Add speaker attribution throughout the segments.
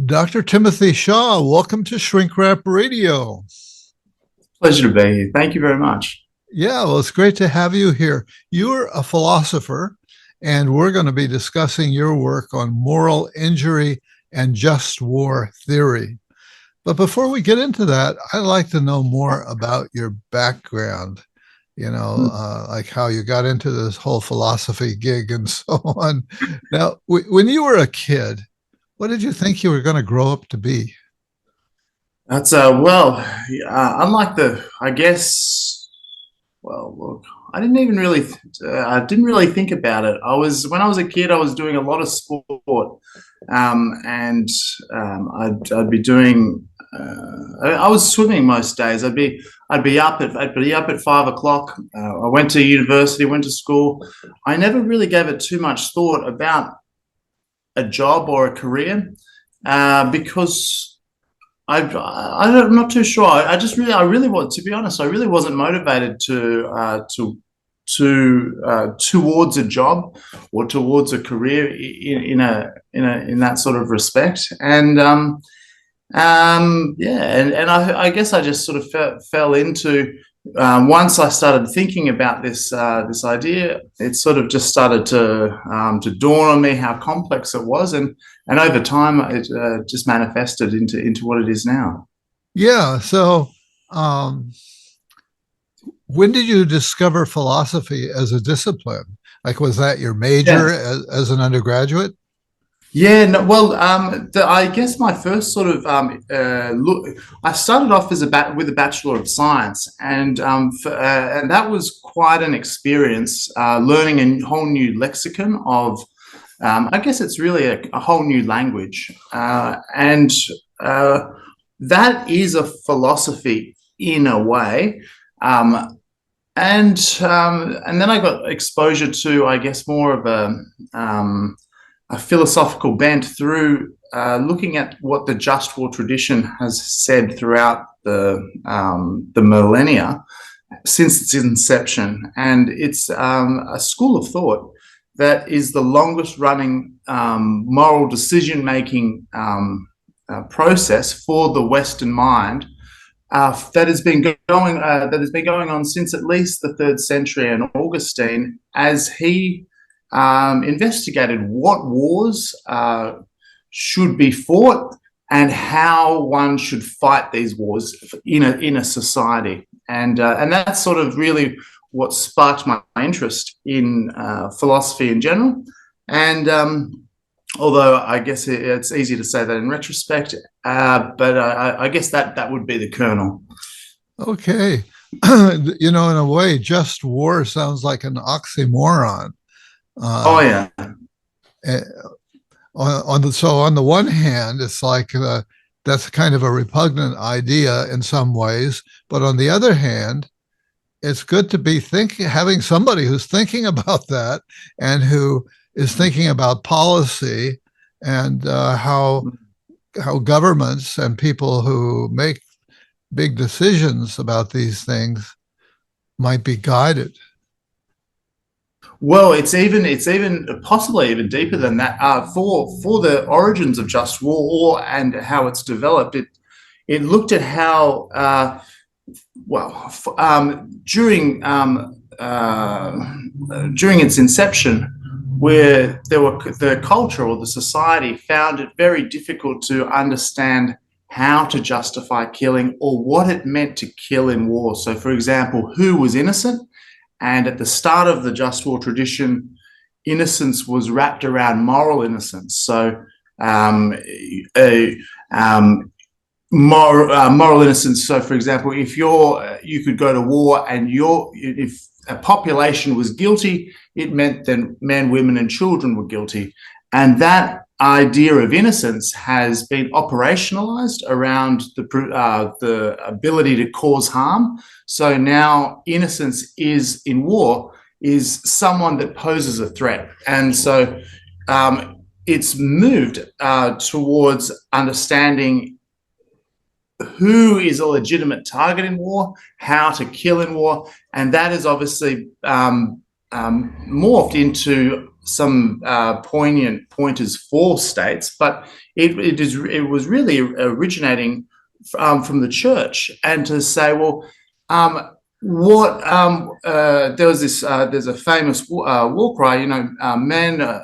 Speaker 1: Dr. Timothy Shaw, welcome to Shrink Wrap Radio.
Speaker 2: Pleasure to be here. Thank you very much.
Speaker 1: Yeah, well, it's great to have you here. You're a philosopher, and we're going to be discussing your work on moral injury and just war theory. But before we get into that, I'd like to know more about your background, like how you got into this whole philosophy gig and so on. Now, when you were a kid, what did you think you were going to grow up to be?
Speaker 2: That's unlike I guess, well, look, I didn't really think about it. When I was a kid, I was doing a lot of sport, and I'd be doing, I was swimming most days. I'd be up at 5 o'clock. I went to university, went to school. I never really gave it too much thought about a job or a career, because I'm not too sure. I really want to be honest. I really wasn't motivated towards a job or towards a career in that sort of respect. And I guess I just sort of fell into. Once I started thinking about this idea, it sort of just started to dawn on me how complex it was, and over time it just manifested into what it is now.
Speaker 1: Yeah. So, when did you discover philosophy as a discipline? Like, was that your major
Speaker 2: Yeah.
Speaker 1: as an undergraduate?
Speaker 2: Yeah, no, well, I guess my first sort of look, I started off with a Bachelor of Science, and that was quite an experience, learning a whole new lexicon of, I guess it's really a whole new language, and that is a philosophy in a way, and then I got exposure to, I guess, more of a philosophical bent through looking at what the just war tradition has said throughout the millennia since its inception, and it's a school of thought that is the longest running moral decision making process for the Western mind, that has been going on since at least the 3rd century, and Augustine, as he investigated what wars should be fought and how one should fight these wars in a society, and that's sort of really what sparked my interest in philosophy in general. And although I guess it's easy to say that in retrospect, but I guess that would be the kernel.
Speaker 1: Okay. In a way, just war sounds like an oxymoron.
Speaker 2: Oh yeah.
Speaker 1: Eh, on the one hand, it's like that's kind of a repugnant idea in some ways, but on the other hand, it's good to be having somebody who's thinking about that and who is thinking about policy and how governments and people who make big decisions about these things might be guided.
Speaker 2: Well, it's even possibly even deeper than that. For the origins of just war and how it's developed, it looked at how during its inception, where the culture or the society found it very difficult to understand how to justify killing or what it meant to kill in war. So, for example, who was innocent? And at the start of the just war tradition, innocence was wrapped around moral innocence. So, moral innocence. So, for example, if you could go to war and if a population was guilty, it meant that men, women, and children were guilty, and that idea of innocence has been operationalized around the ability to cause harm. So now innocence in war is someone that poses a threat, and so it's moved towards understanding who is a legitimate target in war, how to kill in war, and that is obviously morphed into poignant pointers for states, but it was really originating from the church, and to say, well, there's a famous war cry, man,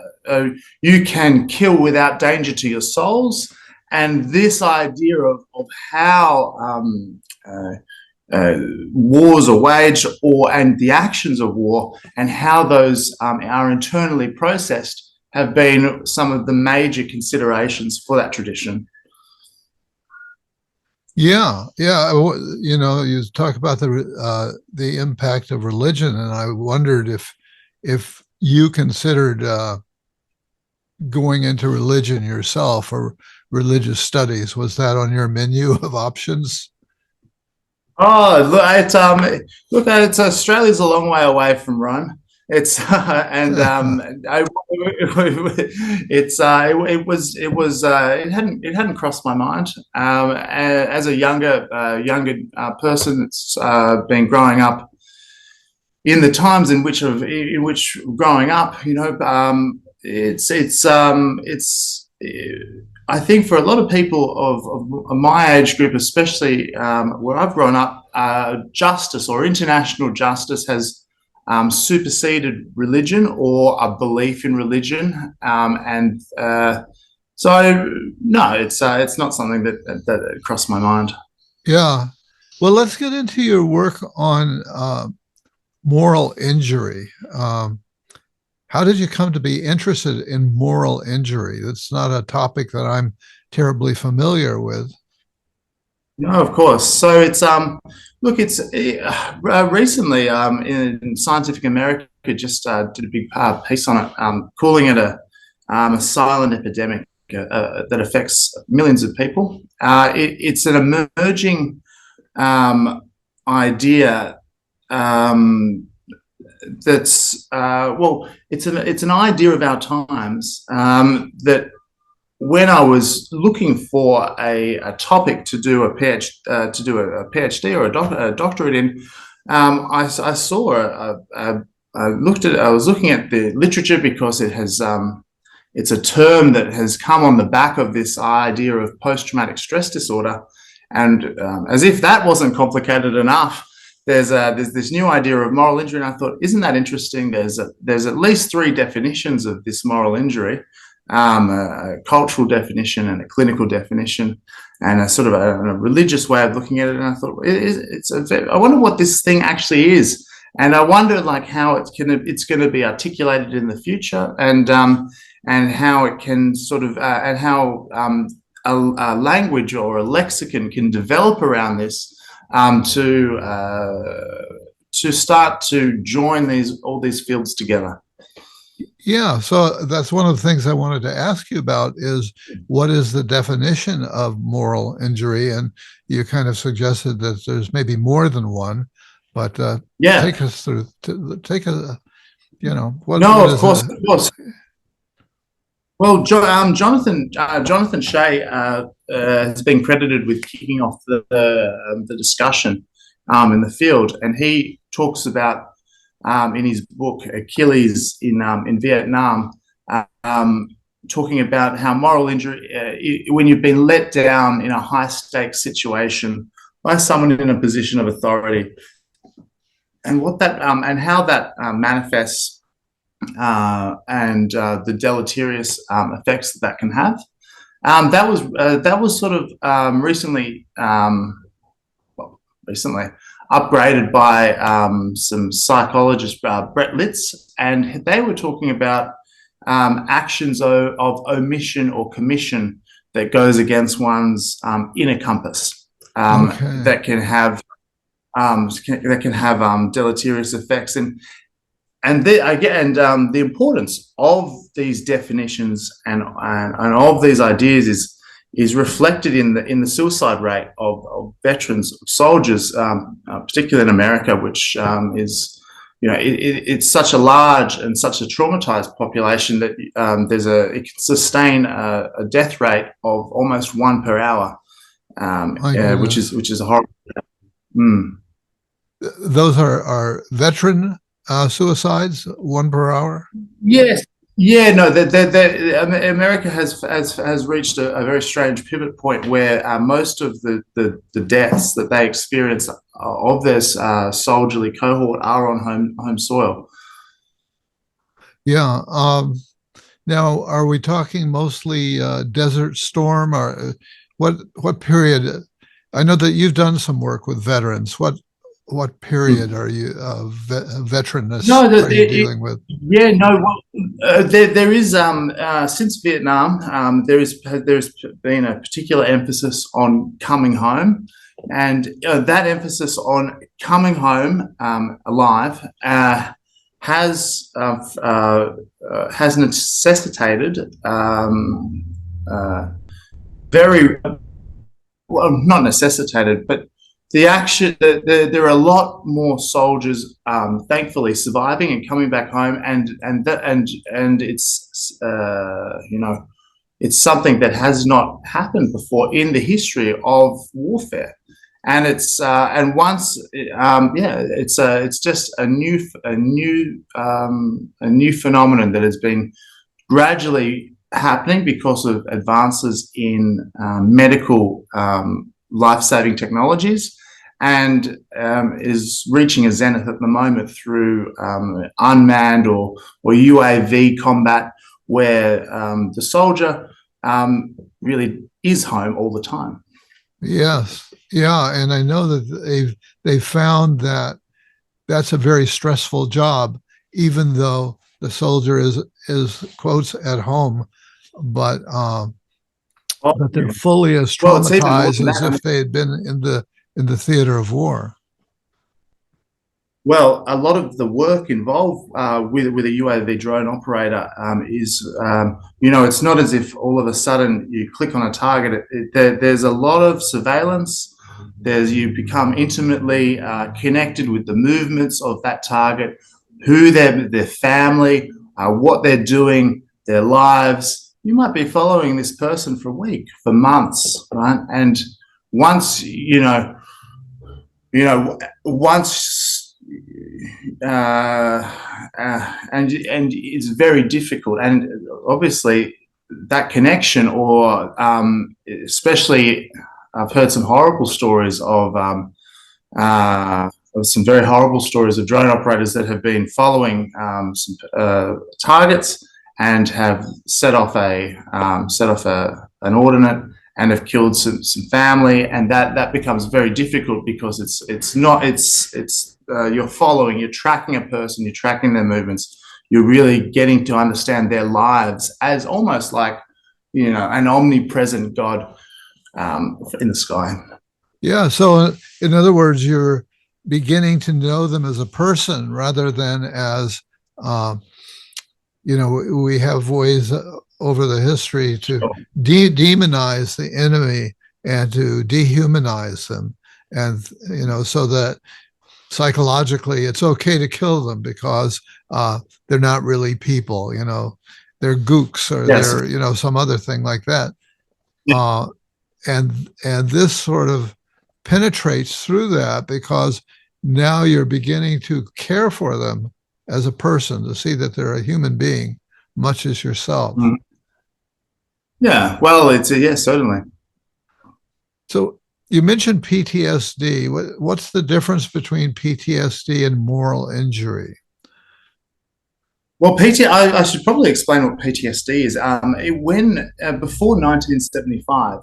Speaker 2: you can kill without danger to your souls, and this idea of how wars are waged, and the actions of war, and how those are internally processed, have been some of the major considerations for that tradition.
Speaker 1: Yeah, yeah. You talk about the impact of religion, and I wondered if you considered going into religion yourself or religious studies. Was that on your menu of options?
Speaker 2: Oh, it's Australia's a long way away from Rome. It's and it hadn't crossed my mind. As a younger person that's been growing up in the times in which growing up, it's I think for a lot of people of my age group, especially where I've grown up, justice or international justice has superseded religion or a belief in religion, and so no, it's not something that crossed my mind.
Speaker 1: Yeah. Well, let's get into your work on moral injury. How did you come to be interested in moral injury? That's not a topic that I'm terribly familiar with.
Speaker 2: No, of course. So it's it's recently in Scientific America just did a big piece on it, calling it a silent epidemic that affects millions of people. It's an emerging idea that's it's an idea of our times, that when I was looking for a topic to do a PhD or a doctorate in, I saw I was looking at the literature, because it's a term that has come on the back of this idea of post-traumatic stress disorder, and as if that wasn't complicated enough, there's this new idea of moral injury, and I thought, isn't that interesting? There's at least 3 definitions of this moral injury. A cultural definition and a clinical definition, and a sort of a religious way of looking at it. And I thought, I wonder what this thing actually is, and I wonder how it's going to be articulated in the future, and how it can sort of and how a language or a lexicon can develop around this, to start to join all these fields together.
Speaker 1: Yeah, so that's one of the things I wanted to ask you about is what is the definition of moral injury? And you kind of suggested that there's maybe more than one, but take us through, what,
Speaker 2: no,
Speaker 1: what
Speaker 2: of course. Well, Jonathan Shea has been credited with kicking off the discussion in the field, and he talks about, in his book Achilles in Vietnam, talking about how moral injury, when you've been let down in a high stakes situation by someone in a position of authority, and what that and how that manifests, and the deleterious effects that can have. That was sort of recently upgraded by some psychologist, Brett Litz, and they were talking about actions of omission or commission that goes against one's inner compass, that can have deleterious effects, and the importance of these definitions and of these ideas is reflected in the suicide rate of veterans, soldiers, particularly in America, which is, it's such a large and such a traumatized population that it can sustain a death rate of almost 1 per hour, which is a horrible.
Speaker 1: Those are veteran suicides, 1 per hour?
Speaker 2: Yes. Yeah, no, America has reached a very strange pivot point where most of the deaths that they experience of their soldierly cohort are on home soil.
Speaker 1: Yeah. Now, are we talking mostly Desert Storm, or what period? I know that you've done some work with veterans. What period
Speaker 2: Mm.
Speaker 1: are you veteranness
Speaker 2: No,
Speaker 1: are you dealing with?
Speaker 2: yeah, no. Well, there is since Vietnam, there's been a particular emphasis on coming home, and that emphasis on coming home alive has necessitated very well, not necessitated, but the action. There are a lot more soldiers, thankfully, surviving and coming back home, and it's it's something that has not happened before in the history of warfare. And and once it's just a new phenomenon that has been gradually happening because of advances in medical life-saving technologies, and is reaching a zenith at the moment through unmanned or UAV combat, where the soldier really is home all the time.
Speaker 1: Yes, yeah, and I know that they've found that that's a very stressful job, even though the soldier is quotes at home, but
Speaker 2: Oh,
Speaker 1: but they're
Speaker 2: yeah.
Speaker 1: fully as
Speaker 2: Well, it's even more
Speaker 1: traumatized
Speaker 2: than
Speaker 1: as
Speaker 2: that. I mean,
Speaker 1: if they had been in the theater of war.
Speaker 2: well, a lot of the work involved with a UAV drone operator is, it's not as if all of a sudden you click on a target. There's a lot of surveillance. You become intimately connected with the movements of that target, who their family, what they're doing, their lives. You might be following this person for a week, for months, right? And once once and it's very difficult, and obviously that connection, or especially I've heard some horrible stories of some very horrible stories of drone operators that have been following some targets and have set off an ordnance and have killed some family, and that becomes very difficult because it's not it's you're tracking a person, you're tracking their movements, you're really getting to understand their lives as almost like an omnipresent God in the sky.
Speaker 1: Yeah, so in other words, you're beginning to know them as a person rather than as uh, we have ways over the history to
Speaker 2: Sure.
Speaker 1: demonize the enemy and to dehumanize them, and so that psychologically it's okay to kill them because they're not really people. They're gooks, or
Speaker 2: Yes.
Speaker 1: they're some other thing like that. Uh, and this sort of penetrates through that because now you're beginning to care for them as a person, to see that they're a human being much as yourself.
Speaker 2: Mm. Yeah. Well, it's yeah, certainly.
Speaker 1: So you mentioned PTSD. What's the difference between PTSD and moral injury?
Speaker 2: Well, I should probably explain what PTSD is. When before 1975,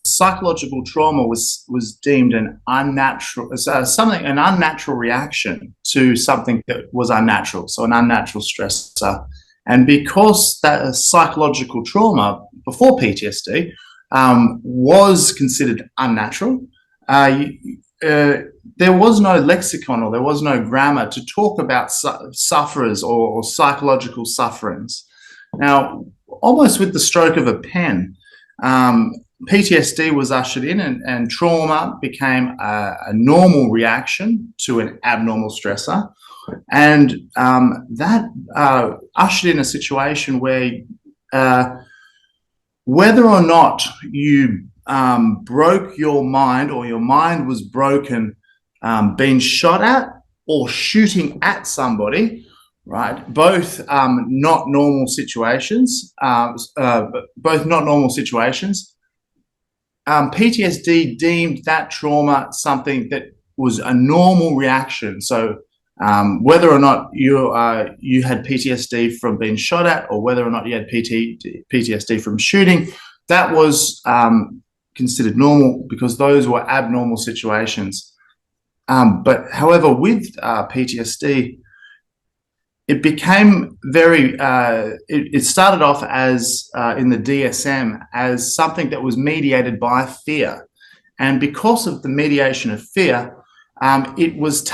Speaker 2: psychological trauma was deemed an unnatural an unnatural reaction to something that was unnatural, so an unnatural stressor. And because that psychological trauma before PTSD was considered unnatural, uh, uh, there was no lexicon or there was no grammar to talk about sufferers or psychological sufferings. Now, almost with the stroke of a pen, PTSD was ushered in, and trauma became a normal reaction to an abnormal stressor. And that ushered in a situation where whether or not you broke your mind, or your mind was broken being shot at or shooting at somebody, right? Both not normal situations. Both not normal situations. PTSD deemed that trauma something that was a normal reaction. So whether or not you had PTSD from being shot at, or whether or not you had PTSD from shooting, that was considered normal because those were abnormal situations. But however, with PTSD, it became very, it started off as in the DSM as something that was mediated by fear. And because of the mediation of fear, it was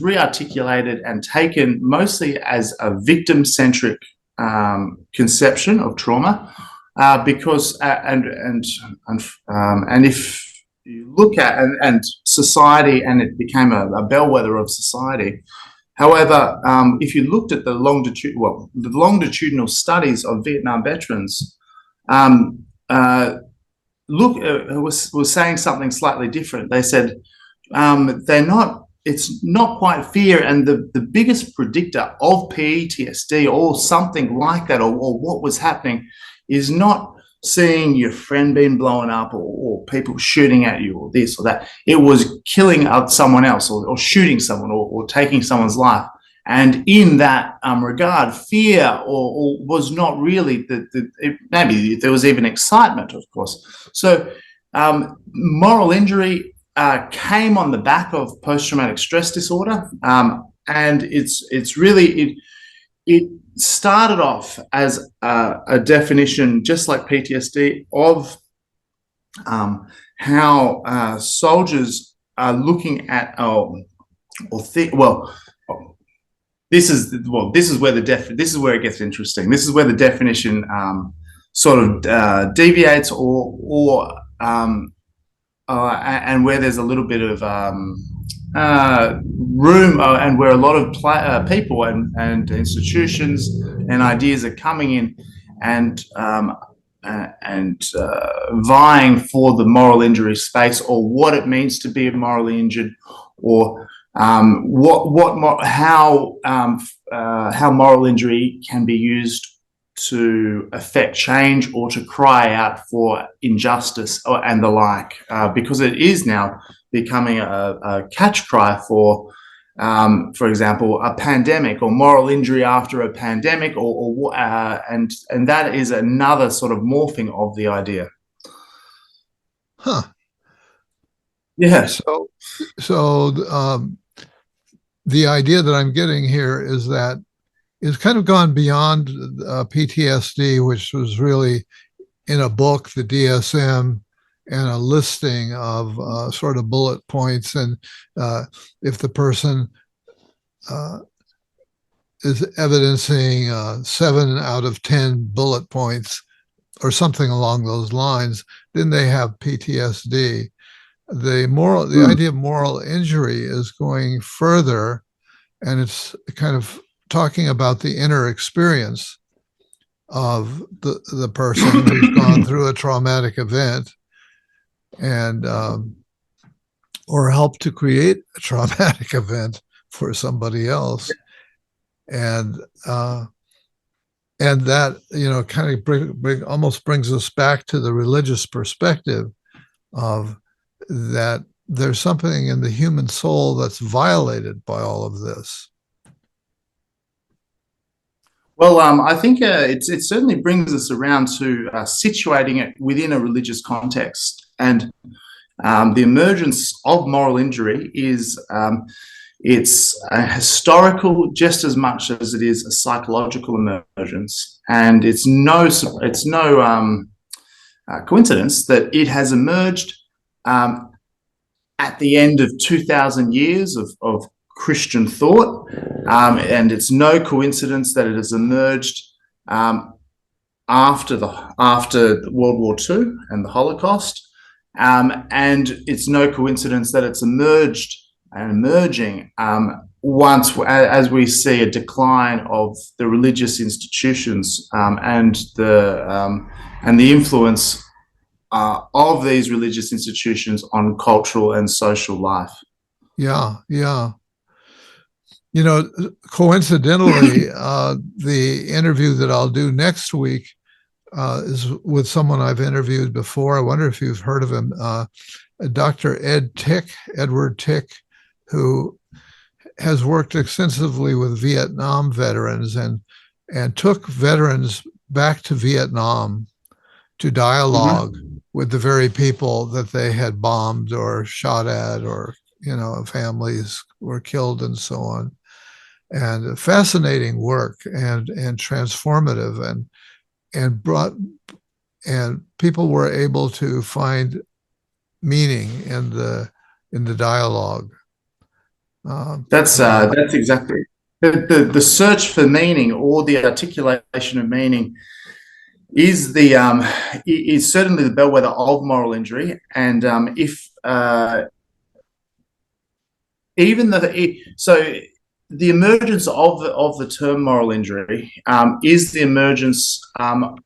Speaker 2: re-articulated and taken mostly as a victim-centric conception of trauma, because and if you look at and society, and it became a bellwether of society. However, if you looked at the longitudinal studies of Vietnam veterans, was saying something slightly different. They said it's not quite fear, and the biggest predictor of PTSD or something like that, or what was happening, is not seeing your friend being blown up, or people shooting at you, or this or that. It was killing someone else, or shooting someone, or taking someone's life. And in that regard, fear or was not really maybe there was even excitement, of course. So moral injury came on the back of post-traumatic stress disorder, and it's really it started off as a definition, just like PTSD, of how soldiers are looking at this is where it gets interesting. This is where the definition sort of deviates, and where there's a little bit of room, and where a lot of people and institutions and ideas are coming in and vying for the moral injury space, or what it means to be morally injured, or how moral injury can be used to affect change, or to cry out for injustice, and the like, because it is now becoming a catch cry for example, a pandemic, or moral injury after a pandemic, and that is another sort of morphing of the idea.
Speaker 1: Huh.
Speaker 2: Yeah.
Speaker 1: So the idea that I'm getting here is that it's kind of gone beyond PTSD, which was really in a book, the DSM, and a listing of sort of bullet points. And if the person is evidencing 7 out of 10 bullet points or something along those lines, then they have PTSD. The idea of moral injury is going further, and it's kind of talking about the inner experience of the person who's gone through a traumatic event, and or help to create a traumatic event for somebody else, and that, you know, kind of almost brings us back to the religious perspective of that there's something in the human soul that's violated by all of this.
Speaker 2: Well, I think it certainly brings us around to situating it within a religious context, and the emergence of moral injury is it's a historical just as much as it is a psychological emergence, and it's no coincidence that it has emerged at the end of 2,000 years of Christian thought, and it's no coincidence that it has emerged after World War II and the Holocaust, and it's no coincidence that it's emerging once, as we see a decline of the religious institutions, and the influence of these religious institutions on cultural and social life.
Speaker 1: Yeah. You know, coincidentally, the interview that I'll do next week is with someone I've interviewed before. I wonder if you've heard of him, Dr. Edward Tick, who has worked extensively with Vietnam veterans and took veterans back to Vietnam to dialogue with the very people that they had bombed or shot at, or families were killed and so on. And fascinating work and transformative and brought and people were able to find meaning in the dialogue.
Speaker 2: That's exactly the search for meaning, or the articulation of meaning, is certainly the bellwether of moral injury. And if even the emergence of the term moral injury is the emergence of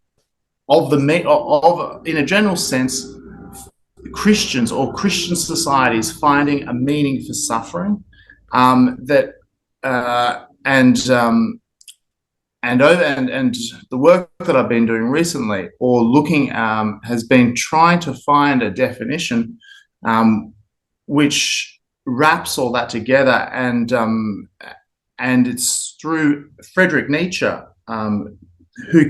Speaker 2: in a general sense, Christians or Christian societies finding a meaning for suffering, and the work that I've been doing recently, or looking, has been trying to find a definition which wraps all that together, and it's through Friedrich Nietzsche, who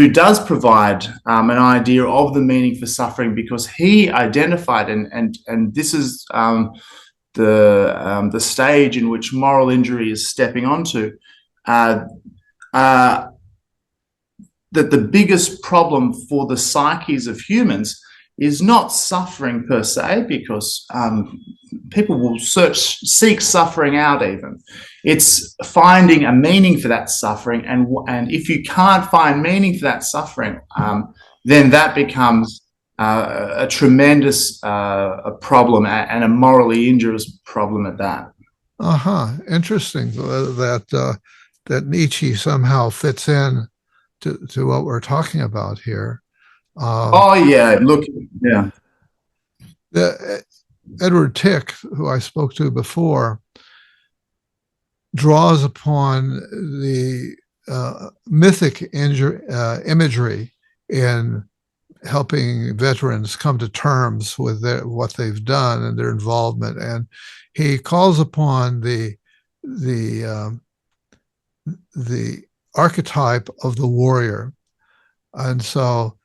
Speaker 2: does provide an idea of the meaning for suffering, because he identified, and this is the stage in which moral injury is stepping onto, that the biggest problem for the psyches of humans is not suffering per se, because people will seek suffering out even. It's finding a meaning for that suffering, and if you can't find meaning for that suffering, then that becomes a tremendous problem, and a morally injurious problem at that.
Speaker 1: Interesting that Nietzsche somehow fits in to what we're talking about here.
Speaker 2: Yeah, look, yeah.
Speaker 1: Edward Tick, who I spoke to before, draws upon the mythic imagery in helping veterans come to terms with what they've done and their involvement, and he calls upon the archetype of the warrior, and so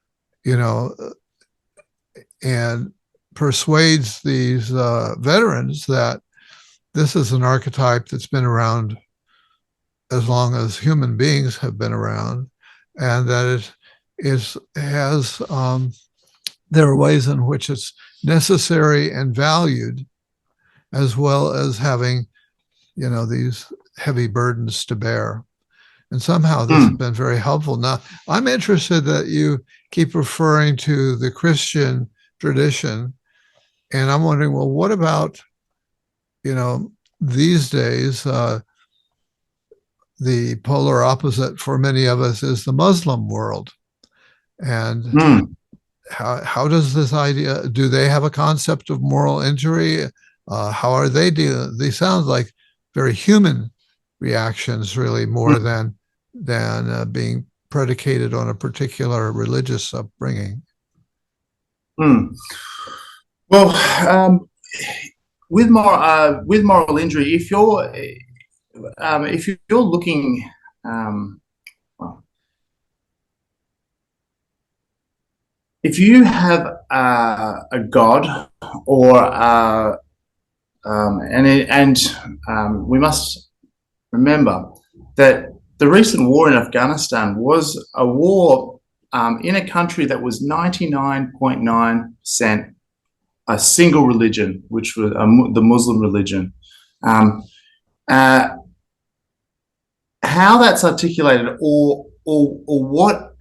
Speaker 1: and persuades these veterans that this is an archetype that's been around as long as human beings have been around, and that there are ways in which it's necessary and valued, as well as having these heavy burdens to bear. And somehow this has been very helpful. Now, I'm interested that you keep referring to the Christian tradition, and I'm wondering, well, what about, these days, the polar opposite for many of us is the Muslim world. And how does this idea, do they have a concept of moral injury? How are they dealing? They sound like very human reactions, really, more than being predicated on a particular religious upbringing.
Speaker 2: Well, with moral injury, if you're looking, if you have a god, or we must remember that the recent war in Afghanistan was a war in a country that was 99.9% a single religion, which was the Muslim religion. How that's articulated, or what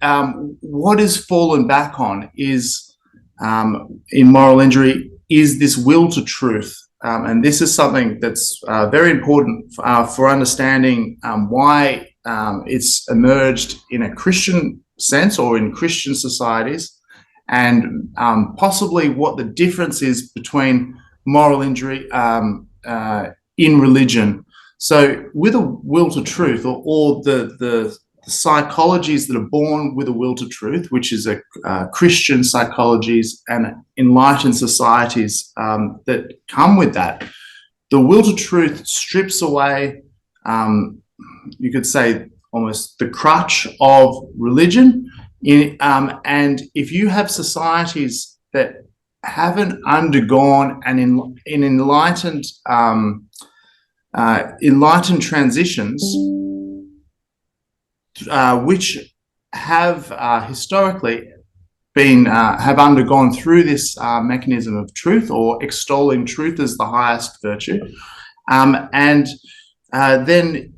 Speaker 2: is fallen back on, is in moral injury, is this will to truth. And this is something that's very important for understanding why it's emerged in a Christian sense, or in Christian societies, and possibly what the difference is between moral injury in religion. So with a will to truth, or the psychologies that are born with a will to truth, which is a Christian psychologies and enlightened societies that come with that, the will to truth strips away, you could say, almost the crutch of religion. And if you have societies that haven't undergone an enlightened enlightened transitions, which have historically been have undergone through this mechanism of truth, or extolling truth as the highest virtue, and then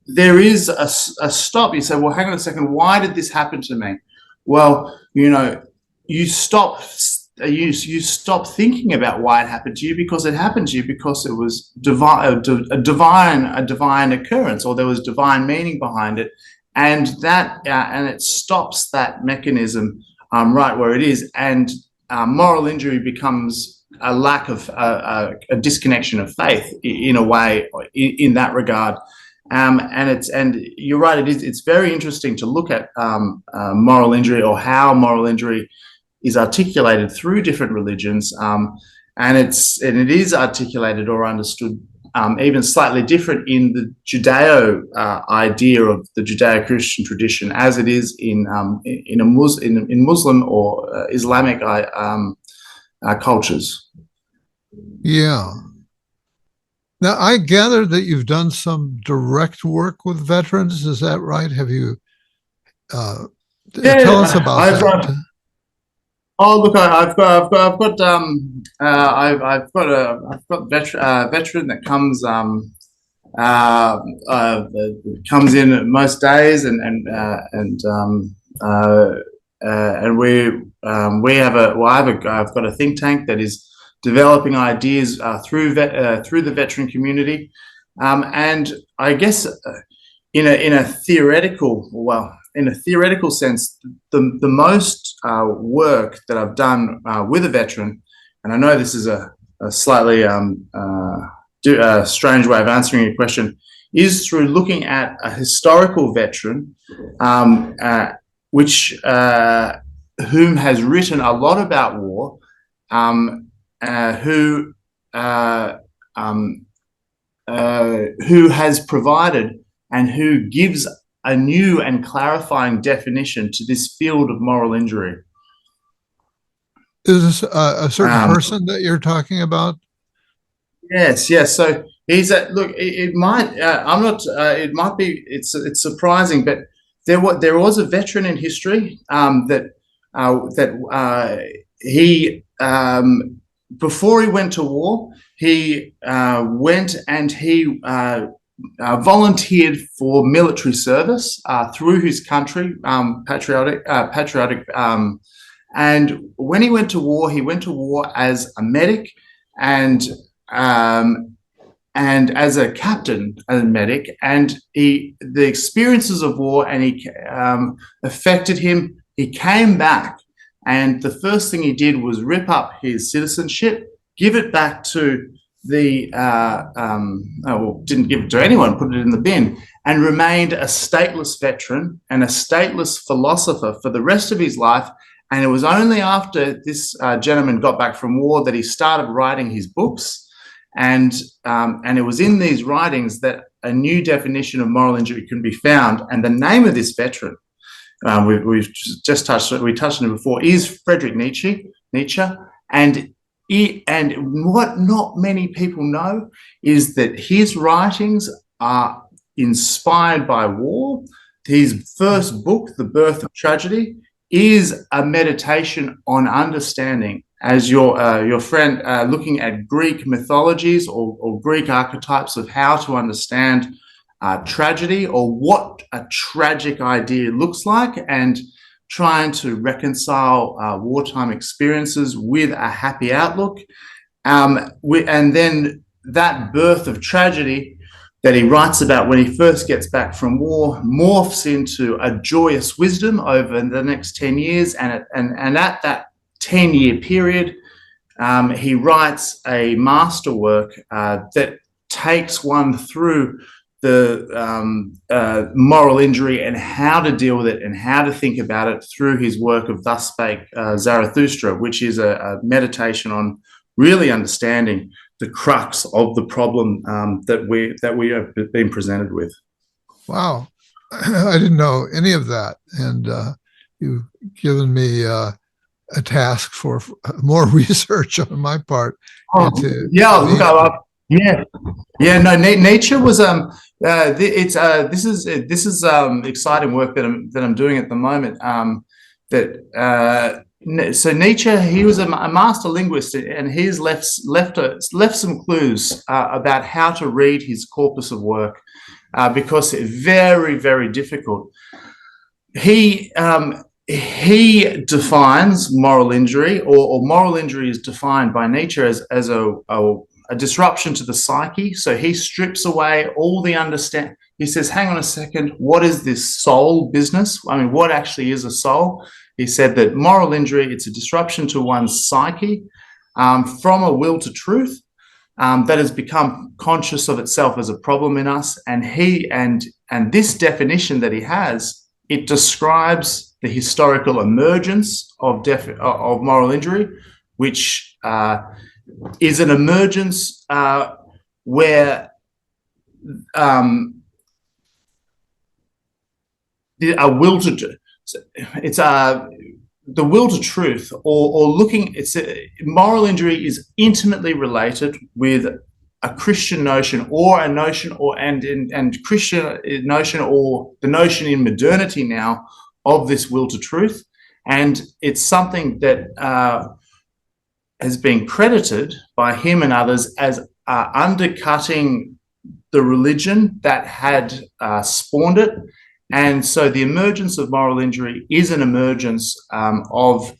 Speaker 2: there is a stop. You say, well, hang on a second, why did this happen to me? Well, you stop thinking about why it happened to you, because it happened to you because it was a divine occurrence, or there was divine meaning behind it, and it stops that mechanism right where it is, and moral injury becomes a lack of a disconnection of faith in a way, in that regard. And you're right, it's very interesting to look at moral injury, or how moral injury is articulated through different religions, and it is articulated or understood even slightly different in the Judeo idea of the Judeo-Christian tradition, as it is in Muslim or Islamic cultures.
Speaker 1: Yeah. Now, I gather that you've done some direct work with veterans. Is that right? Have you? Tell us about that.
Speaker 2: Oh, look, I've got a veteran that comes in most days, and I've got a think tank that is developing ideas through the veteran community, and I guess in a theoretical sense, the most work that I've done with a veteran, and I know this is a slightly strange way of answering your question, is through looking at a historical veteran, whom has written a lot about war, who has provided and who gives a new and clarifying definition to this field of moral injury.
Speaker 1: Is this a certain person that you're talking about?
Speaker 2: Yes. So he's look. It might. I'm not. It might be. It's surprising, but there was a veteran in history he before he went to war, he went and he volunteered for military service through his country, patriotic. And when he went to war as a medic, and as a captain and medic, and the experiences of war affected him. He came back, and the first thing he did was rip up his citizenship, give it back to didn't give it to anyone, put it in the bin, and remained a stateless veteran and a stateless philosopher for the rest of his life. And it was only after this gentleman got back from war that he started writing his books, and it was in these writings that a new definition of moral injury can be found. And the name of this veteran, we touched on it before, is Friedrich Nietzsche, and what not many people know is that his writings are inspired by war. His first book, The Birth of Tragedy, is a meditation on understanding, as your friend looking at Greek mythologies or Greek archetypes of how to understand tragedy, or what a tragic idea looks like, and trying to reconcile wartime experiences with a happy outlook. And then that birth of tragedy that he writes about when he first gets back from war morphs into a joyous wisdom over the next 10 years. And at that 10-year period, he writes a masterwork that takes one through the moral injury and how to deal with it and how to think about it through his work of Thus Spake Zarathustra, which is a meditation on really understanding the crux of the problem that we have been presented with.
Speaker 1: Wow. I didn't know any of that. And you've given me a task for more research on my part.
Speaker 2: Oh, yeah, look, yeah. No, Nietzsche was this is exciting work that I'm doing at the moment. So Nietzsche, he was a master linguist, and he's left some clues about how to read his corpus of work because it's very, very difficult. He defines moral injury, or moral injury is defined by Nietzsche as a disruption to the psyche. So he strips away all the understand. He says, hang on a second, what is this soul business? I mean, what actually is a soul? He said that moral injury, it's a disruption to one's psyche from a will to truth that has become conscious of itself as a problem in us. And this definition that he has, it describes the historical emergence of moral injury, which is an emergence where a will to it's the will to truth, or looking. Moral injury is intimately related with a Christian notion, or a notion, and Christian notion, or the notion in modernity now of this will to truth, and it's something that has been credited by him and others as undercutting the religion that had spawned it. And so the emergence of moral injury is an emergence of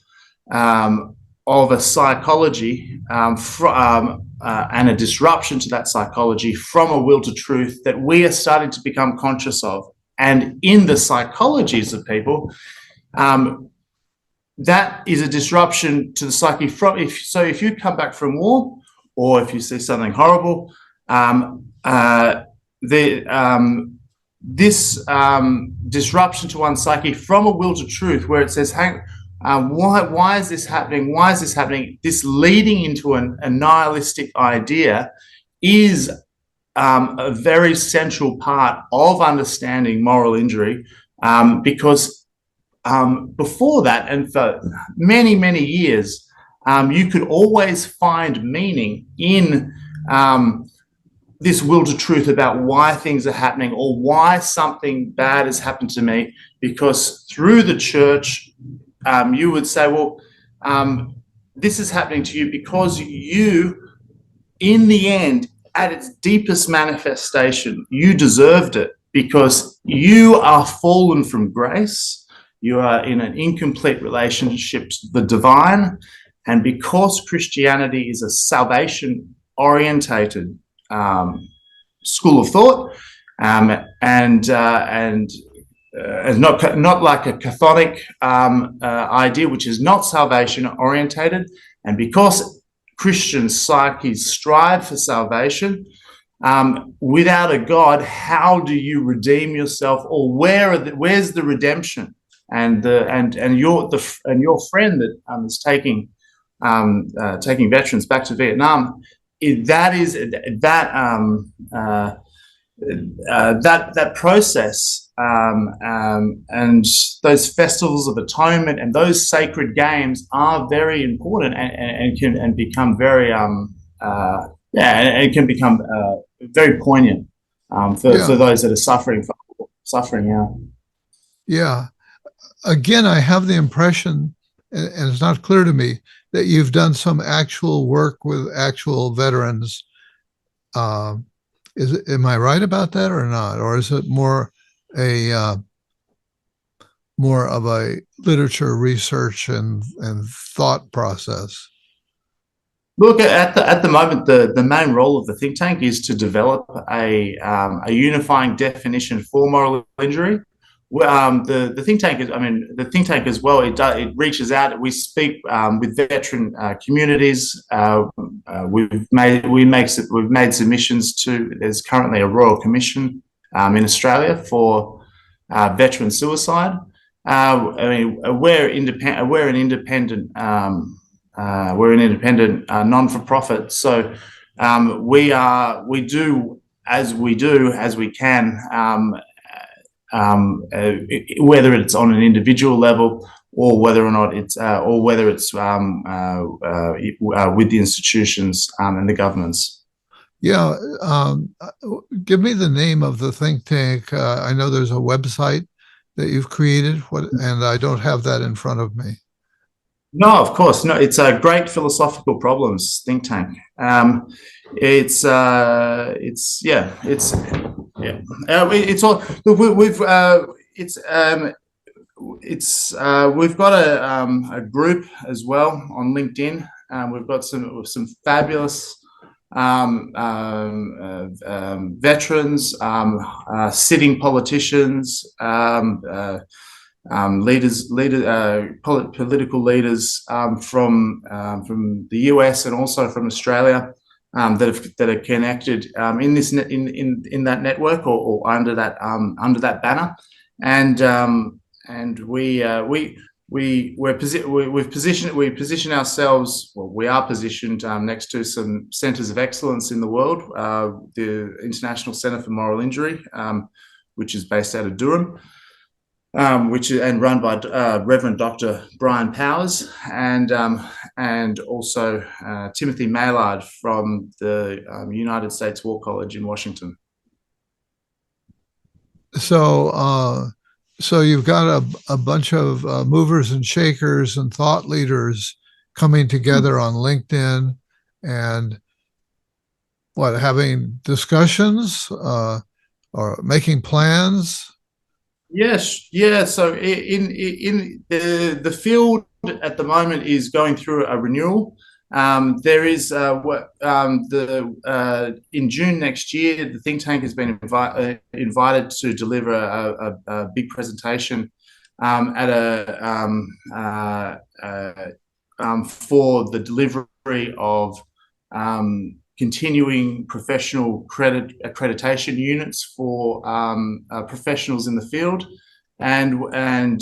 Speaker 2: a psychology and a disruption to that psychology from a will to truth that we are starting to become conscious of. And in the psychologies of people, that is a disruption to the psyche. If you come back from war, or if you see something horrible, this disruption to one's psyche from a will to truth, where it says, why is this happening? Why is this happening? This leading into a nihilistic idea is a very central part of understanding moral injury, because before that, and for many, many years, you could always find meaning in this will to truth about why things are happening, or why something bad has happened to me, because through the church, you would say, well, this is happening to you because you, in the end, at its deepest manifestation, you deserved it, because you are fallen from grace. You are in an incomplete relationship to the divine. And because Christianity is a salvation-orientated school of thought, and not like a Catholic idea, which is not salvation-orientated, and because Christian psyches strive for salvation, without a God, how do you redeem yourself, or where's the redemption? And your friend that is taking veterans back to Vietnam, that process, and those festivals of atonement and those sacred games are very important, and can become very very poignant for those that are suffering.
Speaker 1: Yeah. Again, I have the impression, and it's not clear to me, that you've done some actual work with actual veterans. Am I right about that or not? Or is it more of a literature research and thought process?
Speaker 2: Look, at the moment, the main role of the think tank is to develop a unifying definition for moral injury, The think tank is, I mean, the think tank as well. It reaches out. We speak with veteran communities. We've made submissions to. There's currently a royal commission in Australia for veteran suicide. I mean, we're independent. We're an independent. We're an independent non-for-profit. So we do as we can. Whether it's on an individual level or whether it's with the institutions and the governments.
Speaker 1: Yeah. Give me the name of the think tank. I know there's a website that you've created, and I don't have that in front of me.
Speaker 2: No, of course, no. It's a Great Philosophical Problems think tank. It's yeah, it's yeah, it's all. Look, we've we've got a group as well on LinkedIn. We've got some fabulous veterans, sitting politicians, political leaders from the US and also from Australia that are connected in this in that network or under that banner, and we position ourselves. Well, we are positioned next to some centres of excellence in the world. The International Centre for Moral Injury, which is based out of Durham. And run by Reverend Dr. Brian Powers and also Timothy Maillard from the United States War College in Washington.
Speaker 1: So, so you've got a bunch of movers and shakers and thought leaders coming together on LinkedIn and having discussions or making plans.
Speaker 2: Yes, yeah. So in the field at the moment is going through a renewal. There is in June next year, the think tank has been invited to deliver a big presentation at for the delivery of continuing professional accreditation units for professionals in the field, and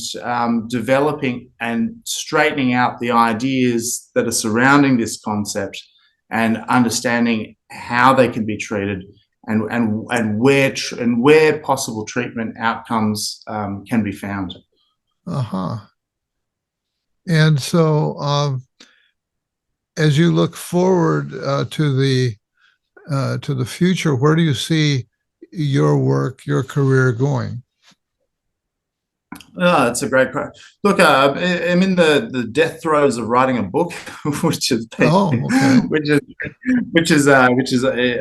Speaker 2: developing and straightening out the ideas that are surrounding this concept, and understanding how they can be treated, and where possible treatment outcomes can be found.
Speaker 1: And so, as you look forward to the future, where do you see your work, your career going?
Speaker 2: Oh, that's a great question. Look, I'm in the death throes of writing a book, which is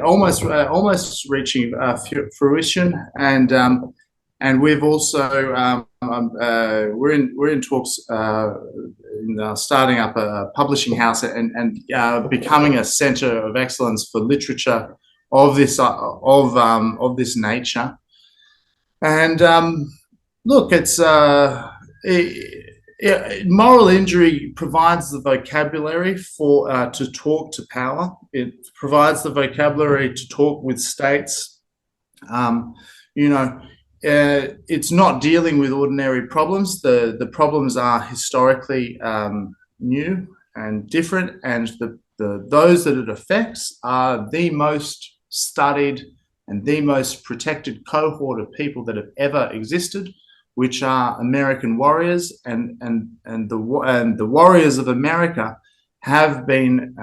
Speaker 2: almost reaching fruition, and we've also we're in talks in starting up a publishing house and becoming a centre of excellence for literature of this nature. And look, it's moral injury provides the vocabulary for to talk to power. It provides the vocabulary to talk with states. It's not dealing with ordinary problems. The problems are historically new and different, and those that it affects are the most studied and the most protected cohort of people that have ever existed, which are American warriors, and the warriors of America have been,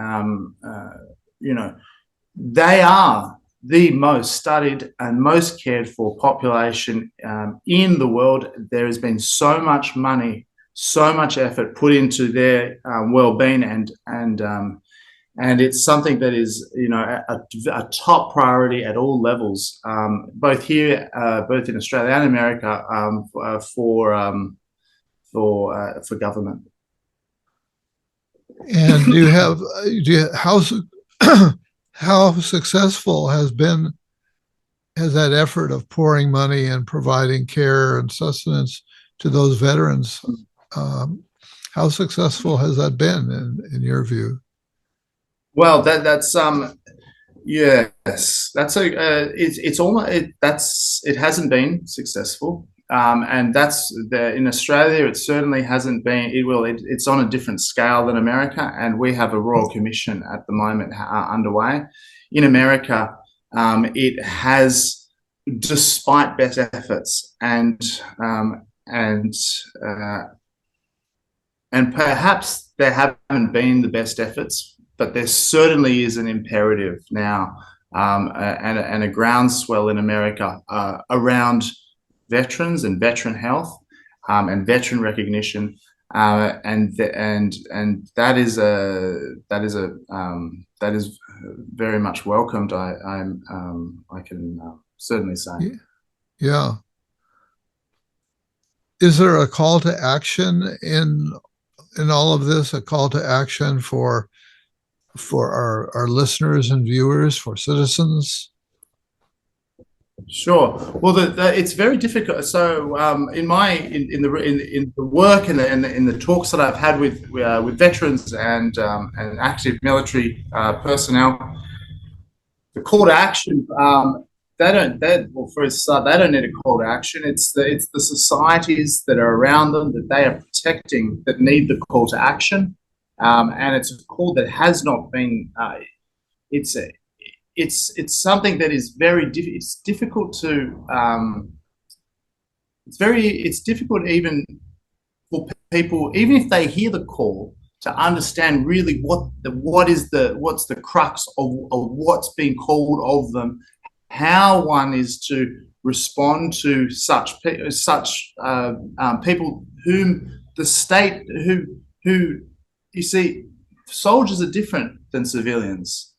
Speaker 2: they are the most studied and most cared for population in the world. There has been so much money, so much effort put into their well-being, and it's something that is, a top priority at all levels, both here, both in Australia and America, for government.
Speaker 1: And how successful has been has that effort of pouring money and providing care and sustenance to those veterans, um, how successful has that been in your view?
Speaker 2: Well, that's yes, that's a it's almost it hasn't been successful, and that's in Australia. It certainly hasn't been. It's on a different scale than America, and we have a Royal Commission at the moment underway. In America, it has, despite best efforts, and uh, and perhaps there haven't been the best efforts, but there certainly is an imperative now, and a groundswell in America around veterans and veteran health, and veteran recognition, and that is very much welcomed. I can certainly say.
Speaker 1: Yeah. Is there a call to action in all of this? A call to action for our listeners and viewers, for citizens?
Speaker 2: Sure. Well, it's very difficult. So, in the work and in the talks that I've had with veterans and active military personnel, the call to action, well, for a start, they don't need a call to action. It's the societies that are around them that they are protecting that need the call to action, and it's a call that has not been. It's a it's something that is it's difficult to it's difficult even for people, even if they hear the call, to understand really what's the crux of what's being called of them, how one is to respond to such people whom the state who you see, soldiers are different than civilians.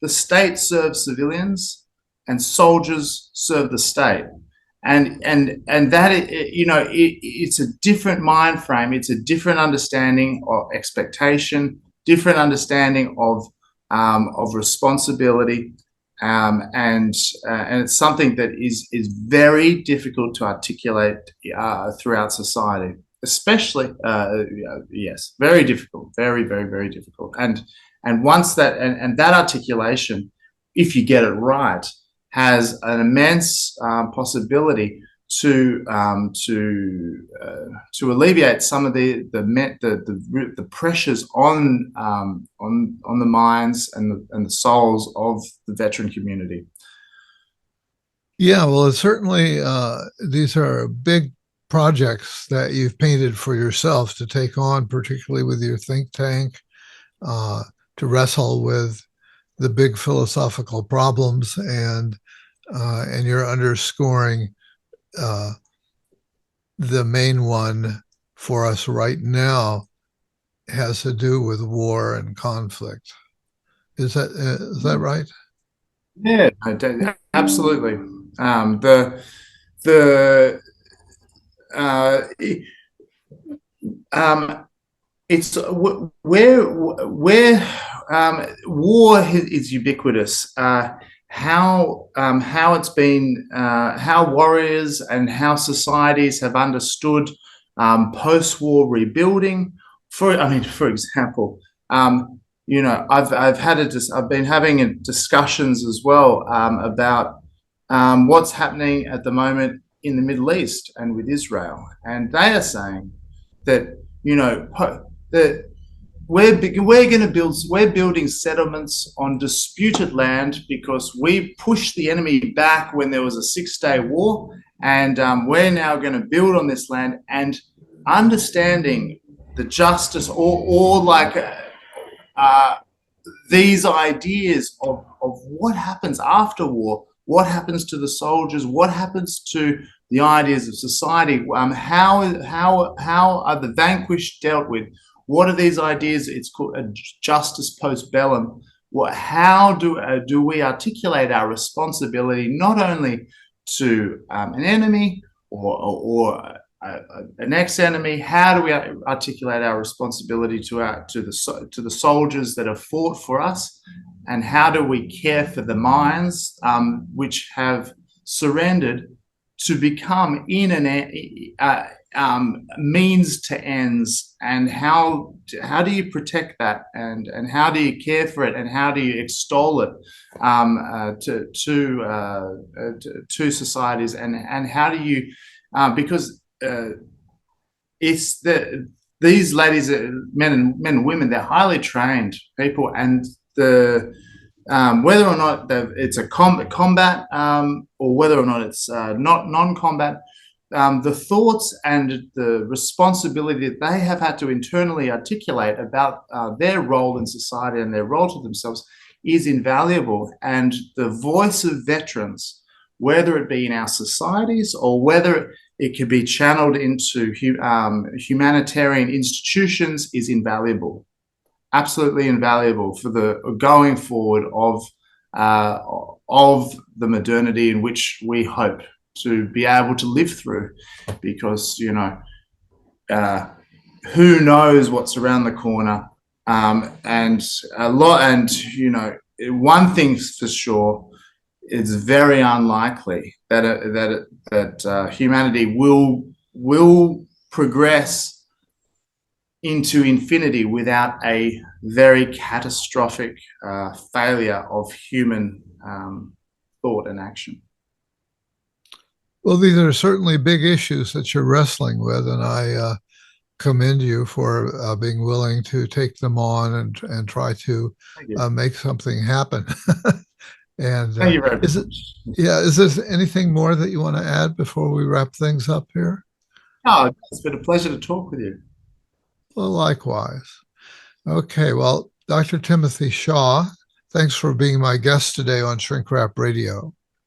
Speaker 2: The state serves civilians, and soldiers serve the state, and that it's a different mind frame. It's a different understanding of expectation, different understanding of responsibility, and it's something that is very difficult to articulate throughout society. Especially, yes, very difficult, very difficult. And once that articulation, if you get it right, has an immense possibility to alleviate some of the pressures on the minds and the souls of the veteran community.
Speaker 1: Yeah, well, it's certainly these are big projects that you've painted for yourself to take on, particularly with your think tank, to wrestle with the big philosophical problems, and you're underscoring the main one for us right now has to do with war and conflict. Is that right?
Speaker 2: Yeah, absolutely. The uh, it's where war is ubiquitous. How it's been, how warriors and how societies have understood post-war rebuilding. For example, I've been having discussions as well about what's happening at the moment in the Middle East and with Israel, and they are saying that that we're building settlements on disputed land because we pushed the enemy back when there was a 6-day war, and we're now going to build on this land, and understanding the justice or like these ideas of what happens after war, what happens to the soldiers, what happens to the ideas of society, how are the vanquished dealt with, what are these ideas? It's called a justice post-bellum. How do we articulate our responsibility not only to an enemy or an ex-enemy? How do we articulate our responsibility to the soldiers that have fought for us, and how do we care for the minds which have surrendered to become in means to ends, and how do you protect that, and how do you care for it, and how do you extol it to societies, and how do you because it's these ladies, men and women, they're highly trained people, and the whether or not it's a combat or whether or not it's not non-combat, the thoughts and the responsibility that they have had to internally articulate about their role in society and their role to themselves is invaluable. And the voice of veterans, whether it be in our societies or whether it could be channeled into humanitarian institutions, is invaluable. Absolutely invaluable for the going forward of the modernity in which we hope to be able to live through, because who knows what's around the corner, and one thing's for sure, it's very unlikely that humanity will progress into infinity without a very catastrophic failure of human thought and action.
Speaker 1: Well, these are certainly big issues that you're wrestling with, and I commend you for being willing to take them on and try to make something happen. And
Speaker 2: Thank you very much.
Speaker 1: Is there anything more that you want to add before we wrap things up here?
Speaker 2: Oh, it's been a pleasure to talk with you.
Speaker 1: Well, likewise. Okay, well, Dr. Timothy Shaw, thanks for being my guest today on Shrink Wrap Radio.